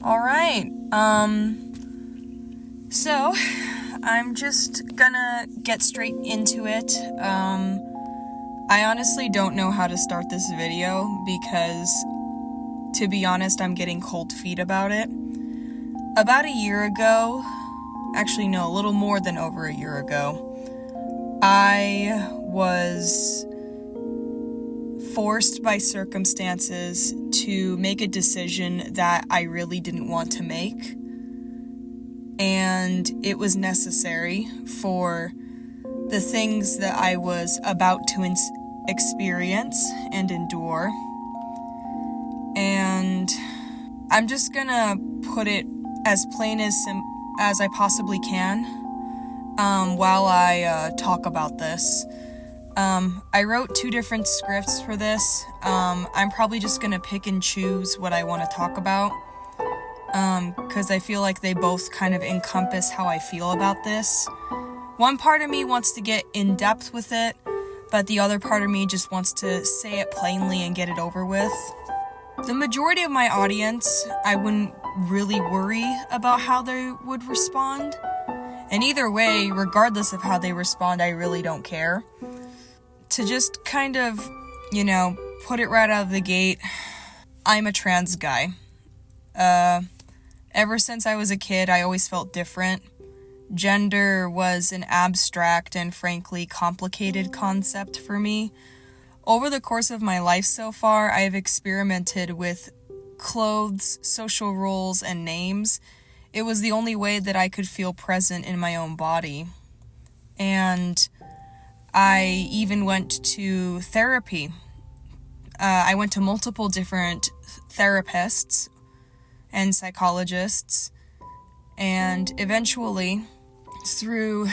Alright, so I'm just gonna get straight into it. I honestly don't know how to start this video because, to be honest, I'm getting cold feet about it. About a year ago, actually no, a little more than over a year ago, I was forced by circumstances to make a decision that I really didn't want to make. And it was necessary for the things that I was about to experience and endure. And I'm just gonna put it as plain as I possibly can while I talk about this. I wrote 2 different scripts for this. I'm probably just gonna pick and choose what I want to talk about, because I feel like they both kind of encompass how I feel about this. One part of me wants to get in depth with it, but the other part of me just wants to say it plainly and get it over with. The majority of my audience, I wouldn't really worry about how they would respond. And either way, regardless of how they respond, I really don't care. To just kind of, put it right out of the gate, I'm a trans guy. Ever since I was a kid, I always felt different. Gender was an abstract and frankly complicated concept for me. Over the course of my life so far, I have experimented with clothes, social roles, and names. It was the only way that I could feel present in my own body. And I even went to therapy. I went to multiple different therapists and psychologists, and eventually, through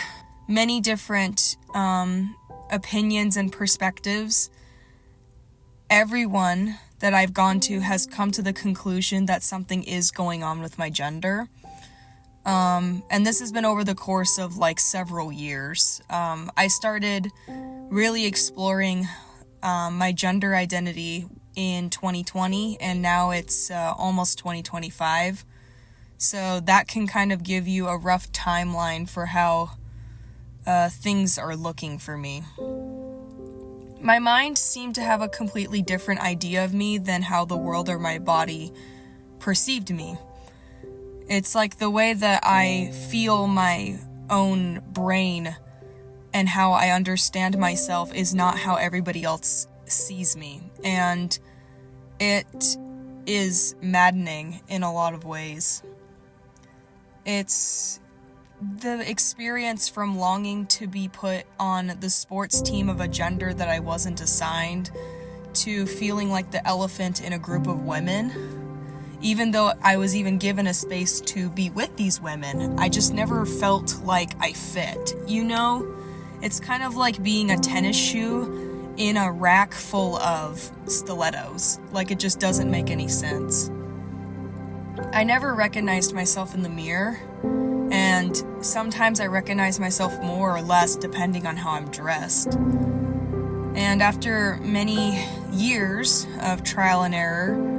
many different opinions and perspectives, everyone that I've gone to has come to the conclusion that something is going on with my gender. And this has been over the course of several years. I started really exploring my gender identity in 2020, and now it's almost 2025. So that can kind of give you a rough timeline for how things are looking for me. My mind seemed to have a completely different idea of me than how the world or my body perceived me. It's like the way that I feel my own brain and how I understand myself is not how everybody else sees me. And it is maddening in a lot of ways. It's the experience from longing to be put on the sports team of a gender that I wasn't assigned, to feeling like the elephant in a group of women. Even though I was even given a space to be with these women, I just never felt like I fit, It's kind of like being a tennis shoe in a rack full of stilettos. It just doesn't make any sense. I never recognized myself in the mirror, and sometimes I recognize myself more or less depending on how I'm dressed. And after many years of trial and error,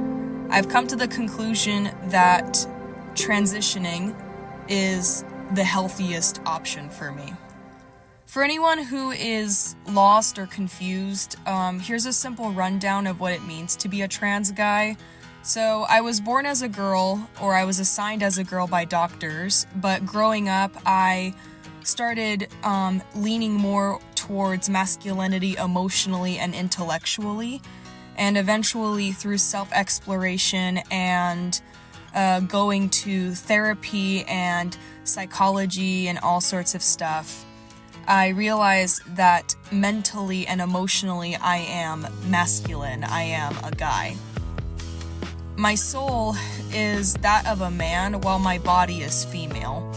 I've come to the conclusion that transitioning is the healthiest option for me. For anyone who is lost or confused, here's a simple rundown of what it means to be a trans guy. So I was born as a girl, or I was assigned as a girl by doctors, but growing up, I started leaning more towards masculinity emotionally and intellectually. And eventually, through self-exploration and going to therapy and psychology and all sorts of stuff, I realized that mentally and emotionally I am masculine. I am a guy. My soul is that of a man, while my body is female.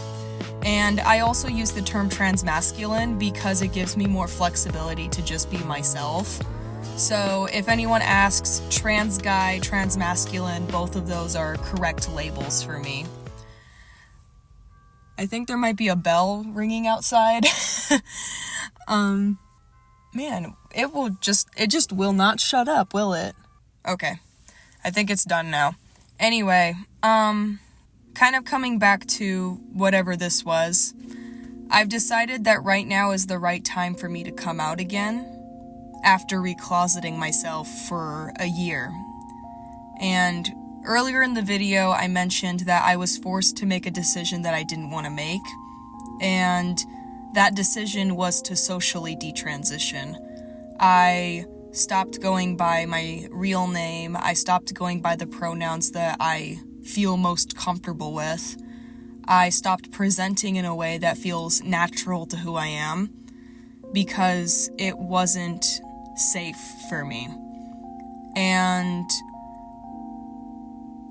And I also use the term transmasculine because it gives me more flexibility to just be myself. So if anyone asks, trans guy, transmasculine, both of those are correct labels for me. I think there might be a bell ringing outside. Man, it just will not shut up, will it? Okay. I think it's done now. Anyway, kind of coming back to whatever this was, I've decided that right now is the right time for me to come out again after recloseting myself for a year. And earlier in the video, I mentioned that I was forced to make a decision that I didn't want to make, and that decision was to socially detransition. I stopped going by my real name. I stopped going by the pronouns that I feel most comfortable with. I stopped presenting in a way that feels natural to who I am because it wasn't safe for me. And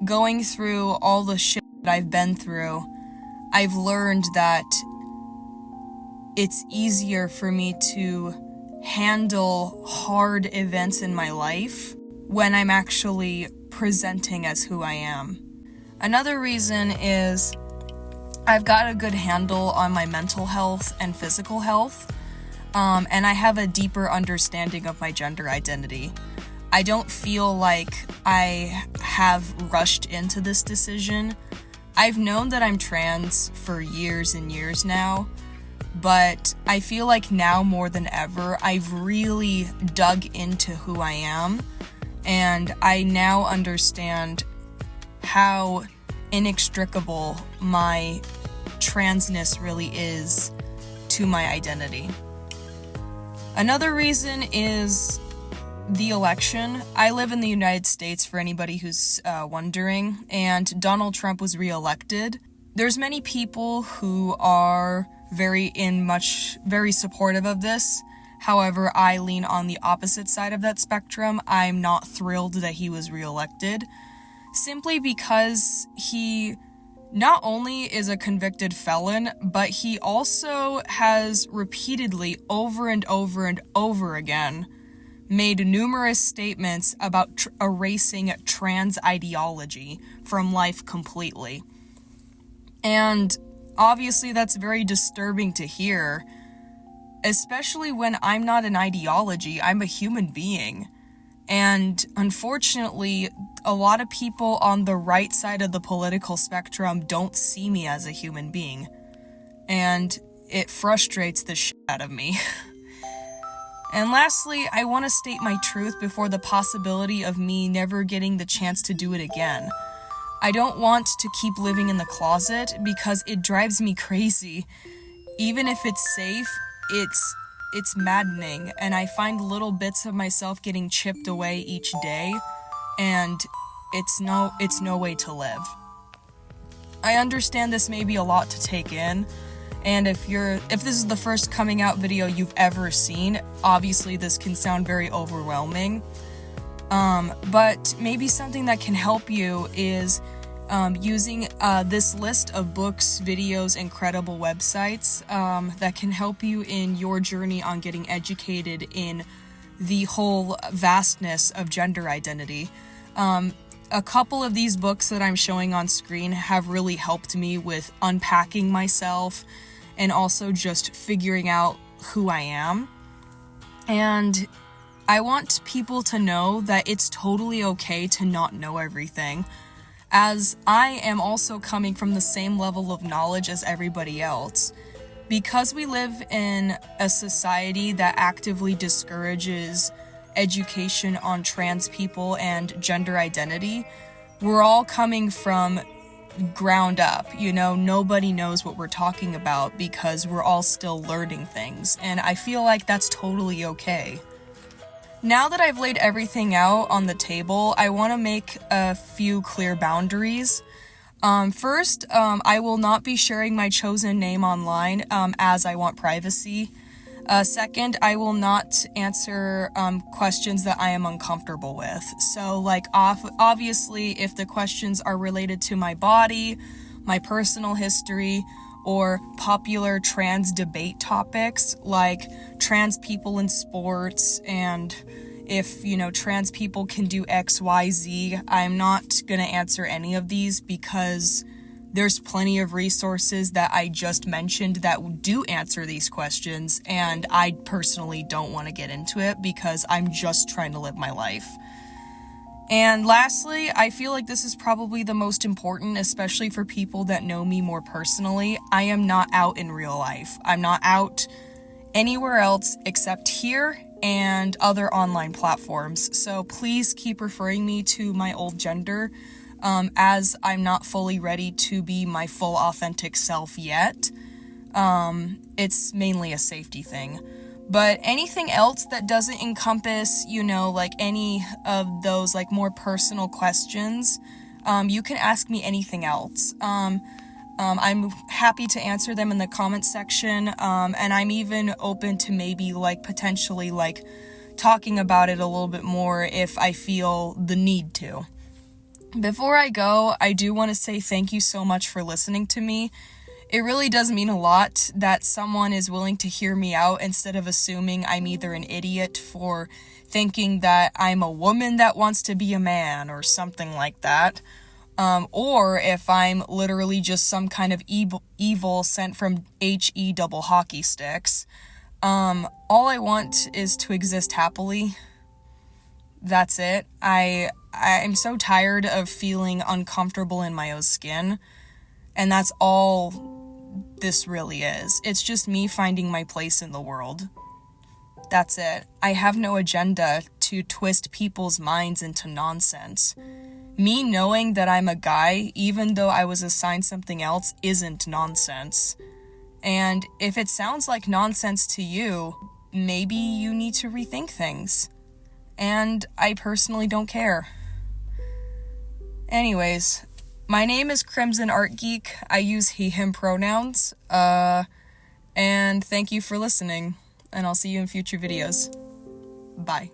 going through all the shit that I've been through, I've learned that it's easier for me to handle hard events in my life when I'm actually presenting as who I am. Another reason is I've got a good handle on my mental health and physical health, and I have a deeper understanding of my gender identity. I don't feel like I have rushed into this decision. I've known that I'm trans for years and years now, but I feel like now more than ever, I've really dug into who I am, and I now understand how inextricable my transness really is to my identity. Another reason is the election. I live in the United States, for anybody who's wondering, and Donald Trump was reelected. There's many people who are very supportive of this. However, I lean on the opposite side of that spectrum. I'm not thrilled that he was reelected, simply because he not only is a convicted felon, but he also has repeatedly, over and over and over again, made numerous statements about erasing trans ideology from life completely. And obviously that's very disturbing to hear, especially when I'm not an ideology, I'm a human being. And unfortunately, a lot of people on the right side of the political spectrum don't see me as a human being. And it frustrates the shit out of me. And lastly, I want to state my truth before the possibility of me never getting the chance to do it again. I don't want to keep living in the closet because it drives me crazy. Even if it's safe, it's maddening, and I find little bits of myself getting chipped away each day, and it's no way to live. I understand this may be a lot to take in, and if this is the first coming out video you've ever seen, obviously this can sound very overwhelming. But maybe something that can help you is using this list of books, videos, and credible websites that can help you in your journey on getting educated in the whole vastness of gender identity. A couple of these books that I'm showing on screen have really helped me with unpacking myself and also just figuring out who I am. And I want people to know that it's totally okay to not know everything, as I am also coming from the same level of knowledge as everybody else. Because we live in a society that actively discourages education on trans people and gender identity, we're all coming from ground up. Nobody knows what we're talking about because we're all still learning things, and I feel like that's totally okay. Now that I've laid everything out on the table, I want to make a few clear boundaries. First, I will not be sharing my chosen name online, as I want privacy. Second, I will not answer questions that I am uncomfortable with. So, obviously, if the questions are related to my body, my personal history, or popular trans debate topics like trans people in sports and if, trans people can do X, Y, Z, I'm not going to answer any of these because there's plenty of resources that I just mentioned that do answer these questions, and I personally don't want to get into it because I'm just trying to live my life. And lastly, I feel like this is probably the most important, especially for people that know me more personally. I am not out in real life. I'm not out anywhere else except here and other online platforms. So please keep referring me to my old gender, as I'm not fully ready to be my full authentic self yet. It's mainly a safety thing. But anything else that doesn't encompass, like any of those like more personal questions, you can ask me anything else. I'm happy to answer them in the comments section, and I'm even open to maybe like potentially like talking about it a little bit more if I feel the need to. Before I go, I do want to say thank you so much for listening to me. It really does mean a lot that someone is willing to hear me out instead of assuming I'm either an idiot for thinking that I'm a woman that wants to be a man or something like that, or if I'm literally just some kind of evil sent from HE double hockey sticks. All I want is to exist happily. That's it. I'm so tired of feeling uncomfortable in my own skin, and that's all this really is. It's just me finding my place in the world. That's it. I have no agenda to twist people's minds into nonsense. Me knowing that I'm a guy, even though I was assigned something else, isn't nonsense. And if it sounds like nonsense to you, maybe you need to rethink things. And I personally don't care. Anyways, my name is Crimson Art Geek. I use he, him pronouns. And thank you for listening. And I'll see you in future videos. Bye.